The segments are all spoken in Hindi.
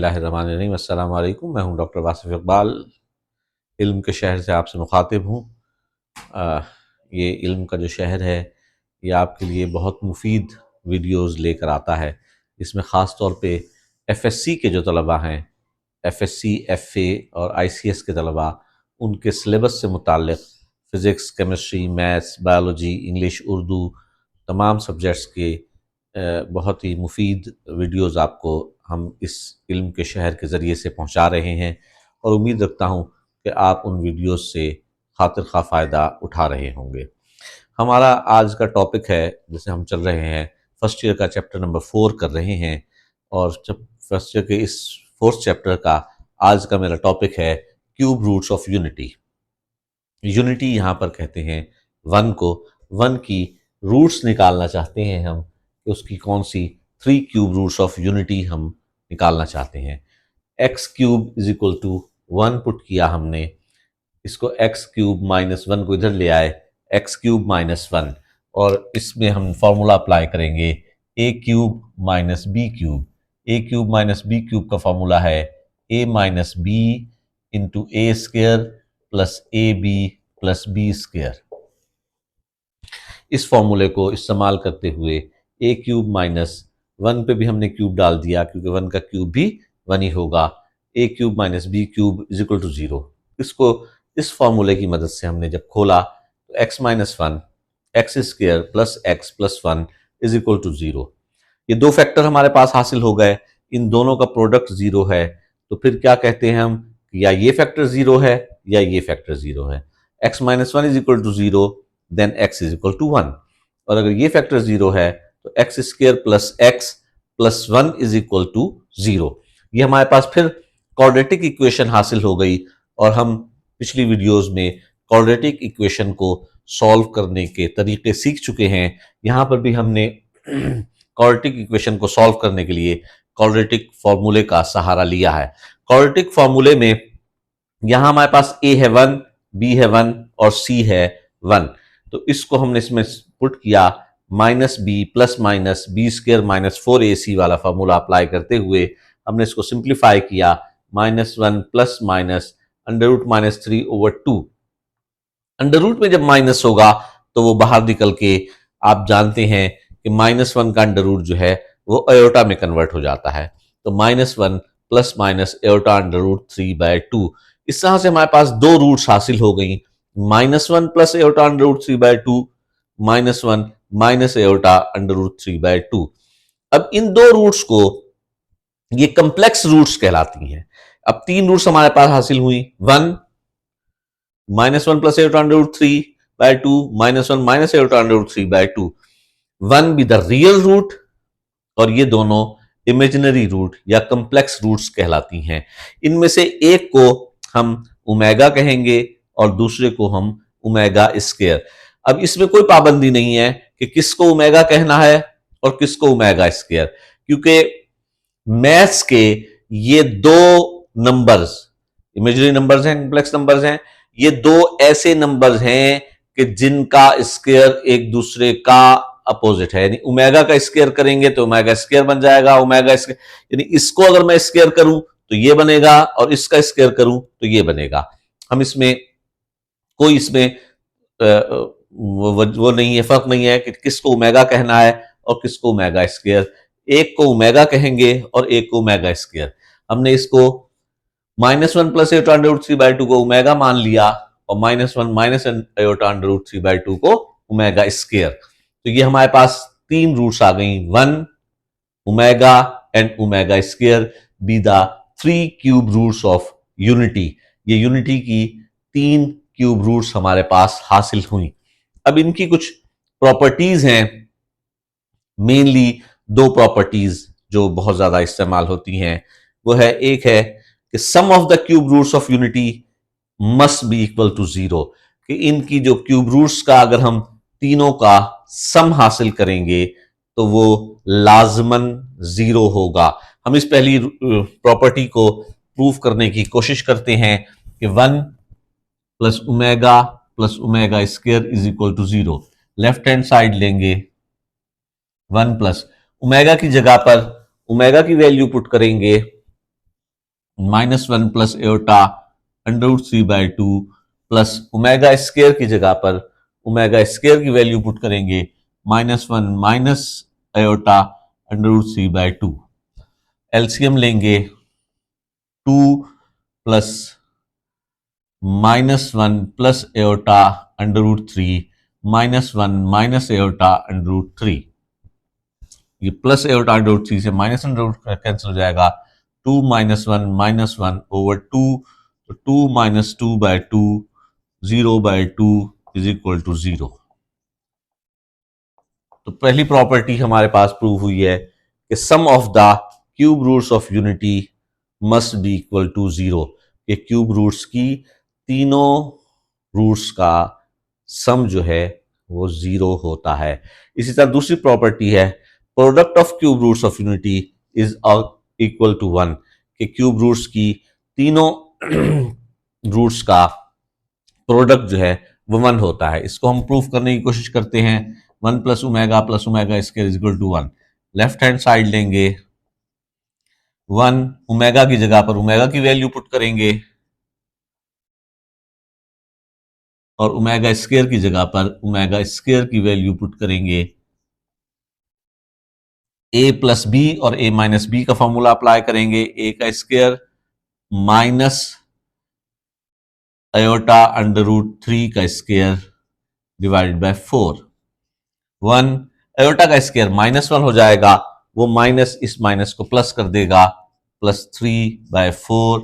बिस्मिल्लाहिर्रहमानिर्रहीम। अस्सलाम वालेकुम। मैं हूं डॉक्टर वासिफ इकबाल, इल्म के शहर से आपसे मुखातिब हूं। ये इल्म का जो शहर है ये आपके लिए बहुत मुफीद वीडियोस लेकर आता है। इसमें ख़ास तौर पे एफएससी के जो तलबा हैं, एफएससी, एफए और आईसीएस के तलबा, उनके सिलेबस से मुताल्लिक़ physics, chemistry, maths, biology, English, Urdu तमाम सब्जेक्ट्स के बहुत ही मुफीद वीडियोस आपको हम इस इल्म के शहर के ज़रिए से पहुंचा रहे हैं और उम्मीद रखता हूं कि आप उन वीडियोस से खातिर खा फ़ायदा उठा रहे होंगे। हमारा आज का टॉपिक है, जिसे हम चल रहे हैं, फर्स्ट ईयर का चैप्टर नंबर 4 कर रहे हैं और जब फर्स्ट ईयर के इस फोर्थ चैप्टर का आज का मेरा टॉपिक है cube roots of unity. Unity यहाँ पर कहते हैं वन को। वन की रूट्स निकालना चाहते हैं हम कि उसकी कौन सी 3 क्यूब रूट्स ऑफ यूनिटी हम निकालना चाहते हैं। X cube is equal to 1 put किया हमने, इसको एक्स क्यूब माइनस 1 को इधर ले आए, एक्स क्यूब माइनस 1, और इसमें हम फॉर्मूला अप्लाई करेंगे A cube minus B cube. A cube minus B cube का फॉर्मूला है A minus B into A square plus A B plus B square. इस फॉर्मूले को इस्तेमाल करते हुए ए क्यूब माइनस 1 पे भी हमने क्यूब डाल दिया, क्योंकि 1 का क्यूब भी 1 ही होगा। A cube minus B cube is equal to 0। इसको इस फॉर्मूले की मदद से हमने जब खोला तो X minus 1 X square plus X plus 1 is equal to 0। ये दो फैक्टर हमारे पास हासिल हो गए, इन दोनों का प्रोडक्ट 0 है। तो फिर क्या कहते हैं हम, या ये फैक्टर 0 है या ये फैक्टर 0 है। X minus 1 is equal to 0, then X is equal to 1। और अगर ये फैक्टर 0 है तो X square plus X plus 1 is equal to 0। ये हमारे पास फिर क्वाड्रेटिक इक्वेशन हासिल हो गई और हम पिछली वीडियोस में क्वाड्रेटिक इक्वेशन को सॉल्व करने के तरीके सीख चुके हैं। यहाँ पर भी हमने क्वाड्रेटिक इक्वेशन को सॉल्व करने के लिए क्वाड्रेटिक फॉर्मूले का सहारा लिया है। क्वाड्रेटिक फॉर्मूले में यहाँ हमारे पास ए है 1, बी है 1 और सी है 1। तो इसको हमने इसमें पुट किया, minus B plus minus B square minus 4ac वाला फॉर्मूला अप्लाई करते हुए हमने इसको सिंप्लीफाई किया, minus 1 plus minus under root minus 3 over 2। Under root में जब माइनस होगा तो वो बाहर निकल के, आप जानते हैं कि माइनस 1 का अंडर रूट जो है वो एयोटा में कन्वर्ट हो जाता है। तो minus 1 plus minus iota under root 3/2। इस तरह से हमारे पास दो रूट्स हासिल हो गई, minus 1 plus iota under root 3/2, minus 1 minus iota under root 3/2। अब इन दो रूट्स को ये कम्प्लेक्स रूट्स कहलाती हैं। अब तीन रूट्स हमारे पास हासिल हुई, 1 minus 1 plus iota under root 3/2, minus 1 minus iota under root 3/2। 1 be the real root और ये दोनों इमेजिनरी रूट या कम्प्लेक्स रूट्स कहलाती हैं। इनमें से एक को हम ओमेगा कहेंगे और दूसरे को हम ओमेगा स्क्वायर। अब इसमें कोई पाबंदी नहीं है कि किसको ओमेगा कहना है और किसको ओमेगा स्क्वायर, क्योंकि मैथ्स के ये दो नंबर्स, इमेजिनरी नंबर्स हैं, कम्प्लेक्स नंबर्स हैं, ये दो ऐसे नंबर्स हैं कि जिनका स्क्वायर एक दूसरे का अपोजिट है। यानी ओमेगा का स्क्वायर करेंगे तो ओमेगा स्क्वायर बन जाएगा, ओमेगा स्क्वायर, यानी इसको अगर मैं स्क्वायर करूं तो ये बनेगा और इसका स्क्वायर करूं तो ये बनेगा। हम इसमें कोई इसमें वो नहीं है, फर्क नहीं है कि किसको ओमेगा कहना है और किसको ओमेगा स्क्वायर। एक को ओमेगा कहेंगे और एक को ओमेगा स्क्वायर। हमने इसको minus 1 plus iota under root 3/2 को ओमेगा मान लिया और minus 1 minus iota under root 3/2 को ओमेगा स्क्वायर। तो ये हमारे पास तीन रूट्स आ गई, 1 omega and omega square be the 3 cube roots of unity. ये यूनिटी की 3 क्यूब रूट्स हमारे पास हासिल हुई। अब इनकी कुछ प्रॉपर्टीज हैं, मेनली दो प्रॉपर्टीज जो बहुत ज्यादा इस्तेमाल होती हैं। वो है, एक है कि sum of the cube roots of unity must be equal to 0, कि इनकी जो क्यूब रूट्स का अगर हम तीनों का सम हासिल करेंगे तो वो लाजमन 0 होगा। हम इस पहली प्रॉपर्टी को प्रूव करने की कोशिश करते हैं कि 1 plus omega square is equal to 0। Left hand side लेंगे, 1 प्लस ओमेगा की जगह पर ओमेगा की वैल्यू पुट करेंगे -1 plus aorta √3/2 plus omega square की जगह पर ओमेगा स्क्वायर की वैल्यू पुट करेंगे -1 माइनस एयोटा √3/2। एलसीएम लेंगे 2 plus -1 plus aorta √3 -1 minus aorta √3। ये प्लस एयोटा √3 से माइनस कैंसिल हो जाएगा। 2 -1 ओवर 2, तो 2 - 2/2 0/2 इज इक्वल टू 0। तो पहली प्रॉपर्टी हमारे पास प्रूव हुई है कि sum of the cube roots of unity must be equal to 0। ये क्यूब रूट्स की तीनों रूट्स का सम जो है वो 0 होता है। इसी तरह दूसरी प्रॉपर्टी है product of cube roots of unity is equal to 1, कि क्यूब रूट्स की तीनों रूट्स का प्रोडक्ट जो है वो 1 होता है। इसको हम प्रूफ करने की कोशिश करते हैं। 1 plus omega square is equal to 1। Left hand side लेंगे 1, ओमेगा की जगह पर ओमेगा की वैल्यू पुट करेंगे और ओमेगा स्क्वायर की जगह पर ओमेगा स्क्वायर की वैल्यू पुट करेंगे। ए प्लस बी और ए माइनस बी का फॉर्मूला अप्लाई करेंगे। ए का स्क्वायर माइनस अयोटा √3 का स्क्वायर डिवाइडेड बाय 4। 1 अयोटा का स्क्वायर -1 हो जाएगा, वो माइनस इस माइनस को प्लस कर देगा, +3/4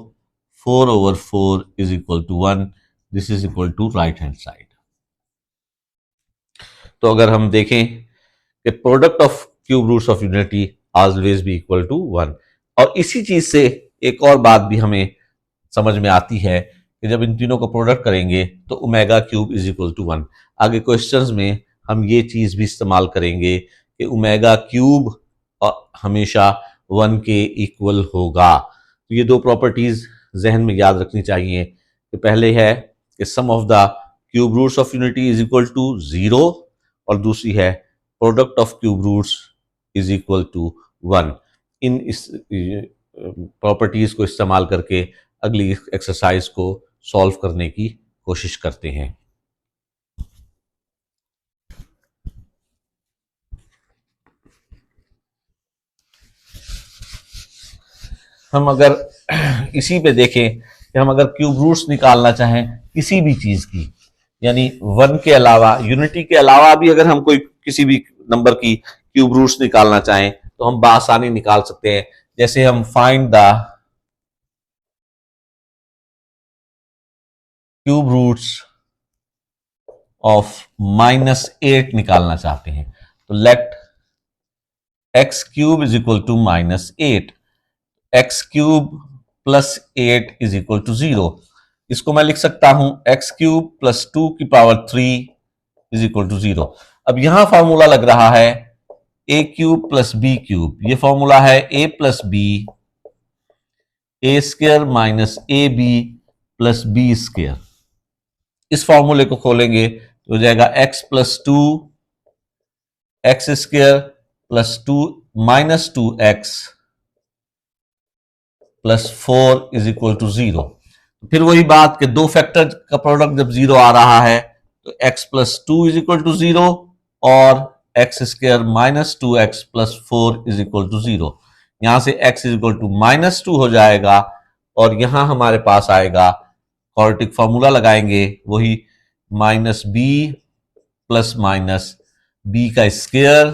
4/4 is equal to 1। This is equal to right hand side. तो अगर हम देखें कि product of cube roots of unity always be equal to 1। और इसी चीज से एक और बात भी हमें समझ में आती है कि जब इन तीनों को प्रोडक्ट करेंगे तो omega cube is equal to 1। आगे क्वेश्चंस में हम ये चीज भी इस्तेमाल करेंगे कि ओमेगा क्यूब हमेशा 1 के इक्वल होगा। तो ये दो प्रॉपर्टीज जहन में याद रखनी चाहिए कि पहले है कि sum of the cube roots of unity is equal to 0 और दूसरी है product of cube roots is equal to 1। इन इस प्रॉपर्टीज को इस्तेमाल करके अगली एक्सरसाइज को सॉल्व करने की कोशिश करते हैं। हम अगर इसी पे देखें कि हम अगर क्यूब रूट्स निकालना चाहें किसी भी चीज की, यानी 1 के अलावा यूनिटी के अलावा भी अगर हम कोई किसी भी नंबर की क्यूब रूट्स निकालना चाहें तो हम बआसानी निकाल सकते हैं। जैसे हम find the cube roots of -8 निकालना चाहते हैं तो let x cube is equal to -8, x cube plus 8 is equal to 0। इसको मैं लिख सकता हूं x क्यूब प्लस 2 की पावर 3 इज इक्वल टू 0। अब यहां फॉर्मूला लग रहा है a cube plus b cube, ये फॉर्मूला है a plus b a square minus a B plus B square. इस फॉर्मूले को खोलेंगे तो हो जाएगा x plus 2 x square plus 2 -2x plus 4 is equal to 0। फिर वही बात कि दो फैक्टर का प्रोडक्ट जब 0 आ रहा है तो x plus 2 is equal to 0 और x square -2x plus 4 is equal to 0। यहां से x इज इक्वल टू -2 हो जाएगा और यहां हमारे पास आएगा क्वाड्रेटिक फॉर्मूला लगाएंगे, वही -b प्लस माइनस b का स्क्वायर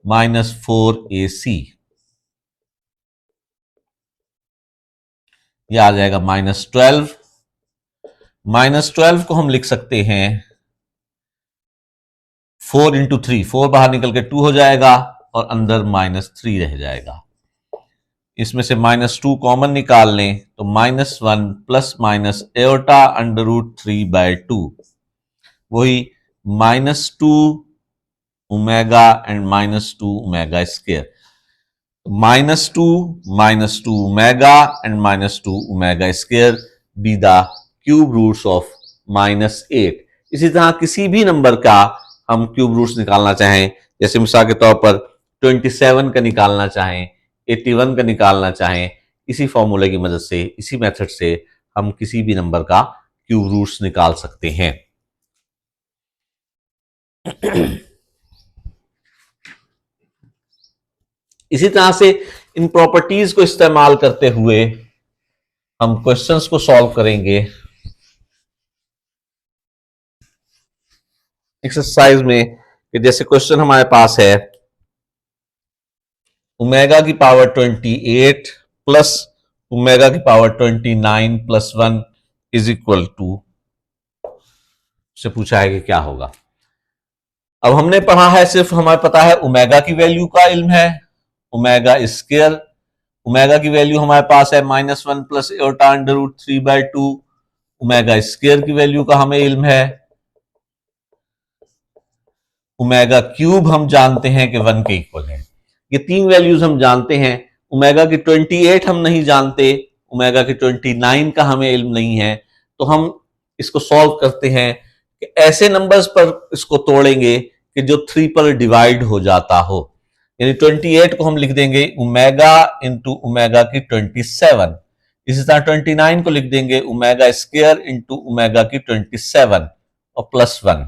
-4ac, यह आ जाएगा -12। -12 को हम लिख सकते हैं 4 इंटू 3, 4 बाहर निकल के 2 हो जाएगा और अंदर -3 रह जाएगा। इसमें से -2 कॉमन निकाल लें तो -1 प्लस माइनस एयोटा √3/2, वही -2 omega and -2 omega square. -2 omega and -2 omega square be the cube roots of -8। इसी तरह किसी भी नंबर का हम क्यूब रूट्स निकालना चाहें, जैसे मिसाल के तौर पर 27 का निकालना चाहें, 81 का निकालना चाहें, इसी फॉर्मूले की मदद से, इसी मेथड से हम किसी भी नंबर का क्यूब रूट्स निकाल सकते हैं। इसी तरह से इन प्रॉपर्टीज को इस्तेमाल करते हुए हम क्वेश्चंस को सॉल्व करेंगे। एक्सरसाइज में कि जैसे क्वेश्चन हमारे पास है ओमेगा की पावर 28 प्लस ओमेगा की power 29 plus 1 is equal to, से पूछा है कि क्या होगा। अब हमने पढ़ा है, सिर्फ हमें पता है ओमेगा की वैल्यू का इल्म है, ओमेगा स्क्वायर, ओमेगा की वैल्यू हमारे पास है -1 plus iota under root 3/2। Omega square की वैल्यू का हमें इल्म है, ओमेगा क्यूब हम जानते हैं कि 1 के इक्वल है। ये तीन वैल्यूज हम जानते हैं। ओमेगा की 28 हम नहीं जानते, ओमेगा की 29 का हमें इल्म नहीं है। तो हम इसको सॉल्व करते हैं कि ऐसे नंबर्स पर इसको तोड़ेंगे कि जो 3 पर डिवाइड हो जाता हो। यानी 28 को हम लिख देंगे ओमेगा इंटू ओमेगा की 27। इसी तरह 29 को लिख देंगे ओमेगा स्क्वायर इंटू ओमेगा की 27 और प्लस 1।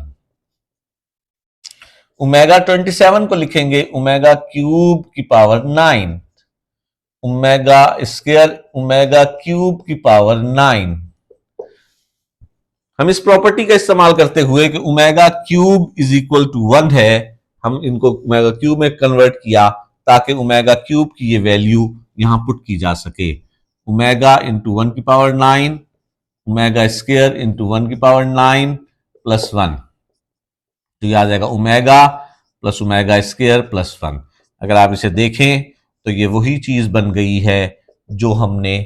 ओमेगा 27 को लिखेंगे ओमेगा क्यूब की power 9, omega square omega cube की पावर 9। हम इस प्रॉपर्टी का इस्तेमाल करते हुए कि omega cube is equal to 1 है, हम इनको ओमेगा क्यूब में कन्वर्ट किया ताकि ओमेगा क्यूब की ये वैल्यू यहां पुट की जा सके। ओमेगा इंटू 1 की पावर 9, ओमेगा स्क्वायर इंटू 1 की पावर 9 प्लस 1, तो ये आ जाएगा omega plus omega square plus 1। अगर आप इसे देखें तो ये वही चीज बन गई है जो हमने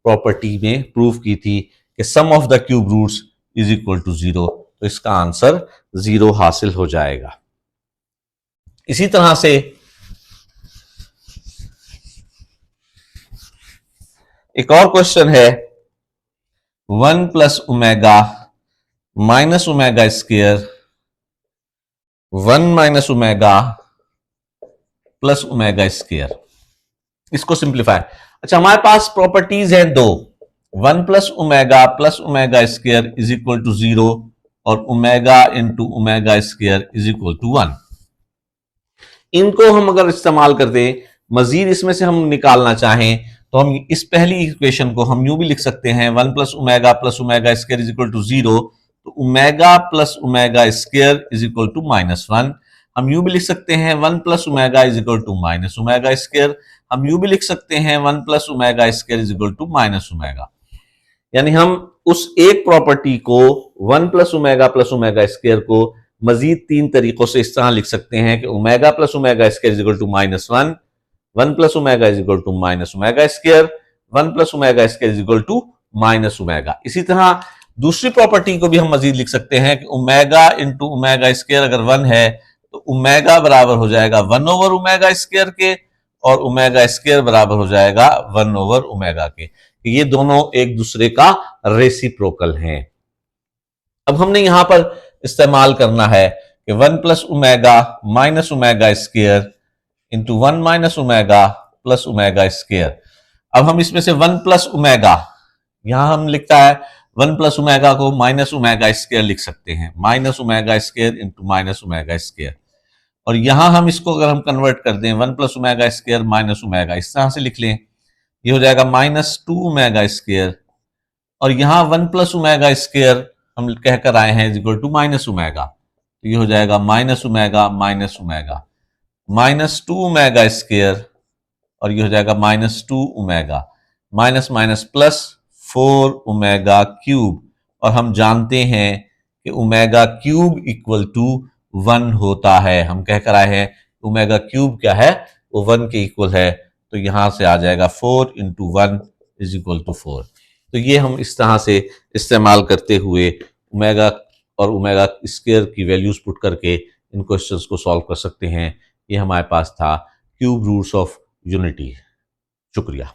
प्रॉपर्टी में प्रूव की थी कि sum of the cube roots is equal to 0। तो इसका आंसर 0 हासिल हो जाएगा। इसी तरह से एक और क्वेश्चन है 1 plus omega minus omega square 1 minus omega plus omega square. इसको सिंप्लीफाई, अच्छा हमारे पास प्रॉपर्टीज हैं दो, 1 plus omega square is equal to 0 और omega into omega square is equal to 1। इनको हम अगर इस्तेमाल करते मजीद इसमें से हम निकालना चाहें तो हम इस पहली इक्वेशन को हम यूं भी लिख सकते हैं 1 plus omega square is equal to 0, तो omega plus omega square is equal to -1। हम यूं भी लिख सकते हैं 1 plus omega is equal to minus omega square. हम यूं भी लिख सकते हैं 1 plus omega square is equal to minus omega. यानी हम उस एक प्रॉपर्टी को 1 प्लस ओमेगा स्क्वायर को मजीद 3 तरीकों से इस तरह लिख सकते हैं कि omega plus omega square is equal to -1, 1 plus omega is equal to minus omega square, 1 plus omega square is equal to minus omega. इसी तरह दूसरी प्रॉपर्टी को भी हम मजीद लिख सकते हैं कि ओमेगा इंटू ओमेगा स्क्वायर अगर 1 है तो ओमेगा बराबर हो जाएगा 1 ओवर ओमेगा स्क्वायर के और ओमेगा स्क्वायर बराबर हो जाएगा 1 ओवर ओमेगा के। ये दोनों एक दूसरे का रेसिप्रोकल हैं। अब हमने यहां पर इस्तेमाल करना है कि 1 plus omega minus omega square into 1 minus omega plus omega square. अब हम इसमें से 1 प्लस ओमेगा, यहां हम लिखता है 1 प्लस ओमेगा को माइनस ओमेगा स्क्वायर लिख सकते हैं, minus omega square into minus omega square. और यहां हम इसको अगर हम कन्वर्ट कर दें 1 plus omega square minus omega, इस तरह से लिख लें, ये हो जाएगा -2 ओमेगा स्क्वायर। और यहां 1 प्लस ओमेगा स्क्वायर हम कहकर आए हैं इक्वल टू माइनस ओमेगा, तो ये हो जाएगा माइनस ओमेगा -2 ओमेगा स्क्वायर और ये हो जाएगा -2 omega minus minus plus 4 omega cube. और हम जानते हैं कि ओमेगा क्यूब इक्वल टू 1 होता है। हम कहकर आए हैं ओमेगा क्यूब क्या है, वो 1 के इक्वल है। तो यहां से आ जाएगा 4 इंटू 1 इज इक्वल टू 4। तो ये हम इस तरह से इस्तेमाल करते हुए ओमेगा और ओमेगा स्क्वायर की वैल्यूज पुट करके इन क्वेश्चंस को सॉल्व कर सकते हैं। ये हमारे पास था क्यूब रूट्स ऑफ यूनिटी। शुक्रिया।